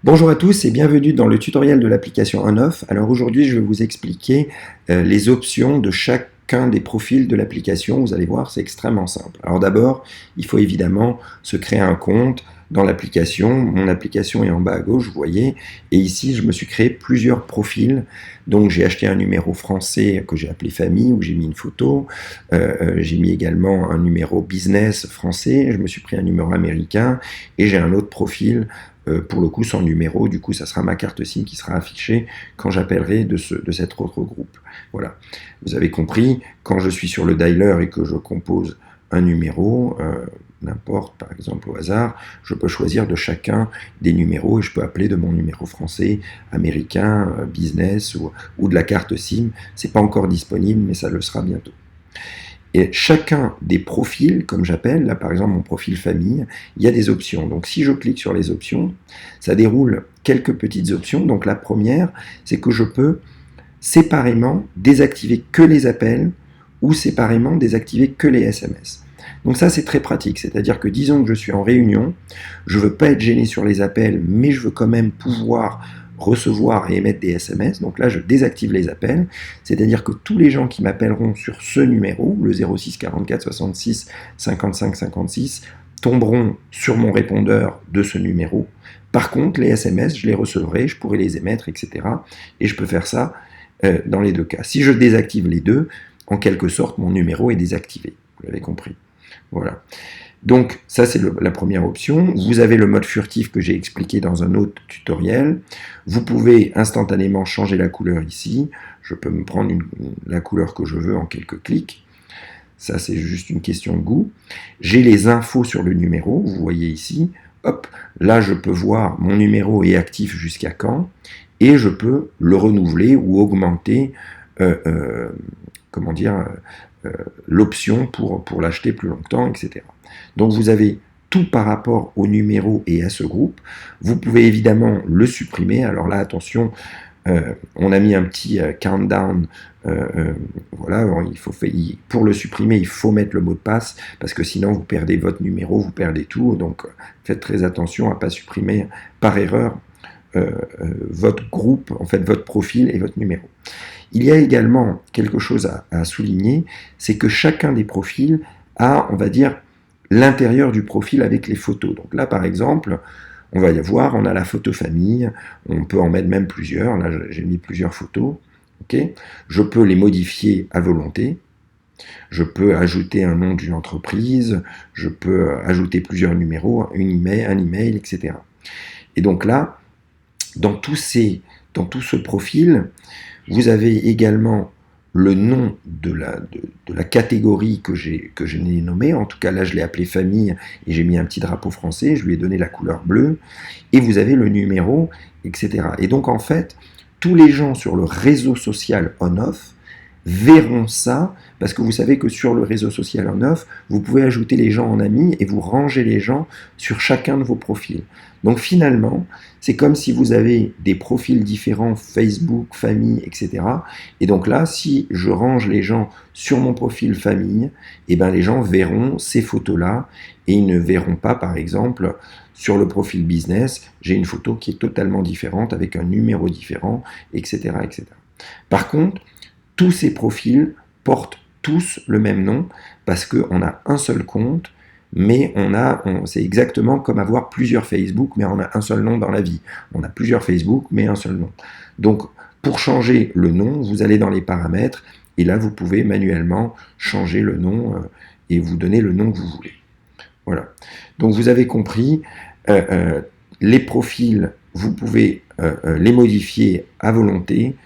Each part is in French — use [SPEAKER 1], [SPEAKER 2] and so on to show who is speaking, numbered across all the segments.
[SPEAKER 1] Bonjour à tous et bienvenue dans le tutoriel de l'application OnOff. Alors aujourd'hui, je vais vous expliquer les options de chacun des profils de l'application. Vous allez voir, c'est extrêmement simple. Alors d'abord, il faut évidemment se créer un compte dans l'application. Mon application est en bas à gauche, vous voyez. Et ici, je me suis créé plusieurs profils. Donc j'ai acheté un numéro français que j'ai appelé famille, où j'ai mis une photo. J'ai mis également un numéro business français. Je me suis pris un numéro américain. Et j'ai un autre profil pour le coup sans numéro, du coup ça sera ma carte SIM qui sera affichée quand j'appellerai de cet autre groupe. Voilà, vous avez compris, quand je suis sur le dialer et que je compose un numéro, n'importe, par exemple au hasard, je peux choisir de chacun des numéros et je peux appeler de mon numéro français, américain, business ou de la carte SIM. C'est pas encore disponible, mais ça le sera bientôt. Et chacun des profils, comme j'appelle, là par exemple mon profil famille, il y a des options. Donc si je clique sur les options, ça déroule quelques petites options. Donc la première, c'est que je peux séparément désactiver que les appels ou séparément désactiver que les SMS. Donc ça c'est très pratique, c'est-à-dire que disons que je suis en réunion, je ne veux pas être gêné sur les appels, mais je veux quand même pouvoir recevoir et émettre des SMS, donc là je désactive les appels, c'est-à-dire que tous les gens qui m'appelleront sur ce numéro, le 06 44 66 55 56, tomberont sur mon répondeur de ce numéro. Par contre, les SMS, je les recevrai, je pourrai les émettre, etc. Et je peux faire ça dans les deux cas. Si je désactive les deux, en quelque sorte, mon numéro est désactivé. Vous l'avez compris. Voilà. Donc ça c'est la première option. Vous avez le mode furtif que j'ai expliqué dans un autre tutoriel. Vous pouvez instantanément changer la couleur ici. Je peux me prendre la couleur que je veux en quelques clics. Ça c'est juste une question de goût. J'ai les infos sur le numéro, vous voyez ici. Hop, là je peux voir mon numéro est actif jusqu'à quand et je peux le renouveler ou augmenter l'option pour l'acheter plus longtemps, etc. Donc vous avez tout par rapport au numéro et à ce groupe. Vous pouvez évidemment le supprimer. Alors là, attention, on a mis un petit countdown. Voilà, alors pour le supprimer, il faut mettre le mot de passe parce que sinon vous perdez votre numéro, vous perdez tout. Donc faites très attention à ne pas supprimer par erreur votre groupe, en fait votre profil et votre numéro. Il y a également quelque chose à souligner, c'est que chacun des profils a, on va dire, l'intérieur du profil avec les photos. Donc là, par exemple, on va y voir, on a la photo famille, on peut en mettre même plusieurs. Là, j'ai mis plusieurs photos. Okay, je peux les modifier à volonté. Je peux ajouter un nom d'une entreprise, je peux ajouter plusieurs numéros, un email, etc. Et donc là, dans tout ce profil, vous avez également le nom de la catégorie que je n'ai nommée. En tout cas, là, je l'ai appelé famille et j'ai mis un petit drapeau français. Je lui ai donné la couleur bleue. Et vous avez le numéro, etc. Et donc, en fait, tous les gens sur le réseau social OnOff verront ça, parce que vous savez que sur le réseau social OnOff, vous pouvez ajouter les gens en amis et vous rangez les gens sur chacun de vos profils. Donc finalement, c'est comme si vous avez des profils différents, Facebook, famille, etc. Et donc là, si je range les gens sur mon profil famille, eh ben les gens verront ces photos-là et ils ne verront pas, par exemple, sur le profil business, j'ai une photo qui est totalement différente, avec un numéro différent, etc. etc. Par contre, tous ces profils portent tous le même nom parce qu'on a un seul compte, mais c'est exactement comme avoir plusieurs Facebook, mais on a un seul nom dans la vie. On a plusieurs Facebook, mais un seul nom. Donc, pour changer le nom, vous allez dans les paramètres, et là, vous pouvez manuellement changer le nom et vous donner le nom que vous voulez. Voilà. Donc, vous avez compris, les profils, vous pouvez les modifier à volonté.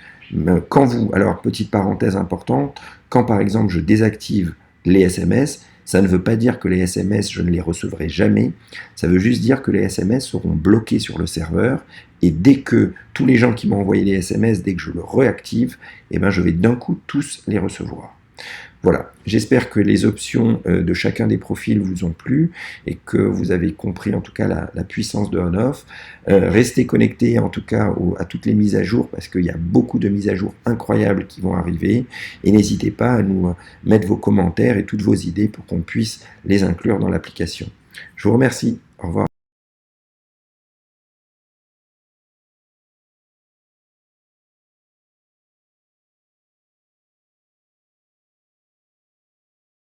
[SPEAKER 1] Alors petite parenthèse importante, quand par exemple je désactive les SMS, ça ne veut pas dire que les SMS, je ne les recevrai jamais, ça veut juste dire que les SMS seront bloqués sur le serveur, et dès que tous les gens qui m'ont envoyé les SMS, dès que je le réactive, eh ben je vais d'un coup tous les recevoir. Voilà, j'espère que les options de chacun des profils vous ont plu et que vous avez compris en tout cas la puissance de OnOff. Restez connectés en tout cas à toutes les mises à jour parce qu'il y a beaucoup de mises à jour incroyables qui vont arriver et n'hésitez pas à nous mettre vos commentaires et toutes vos idées pour qu'on puisse les inclure dans l'application. Je vous remercie, au revoir.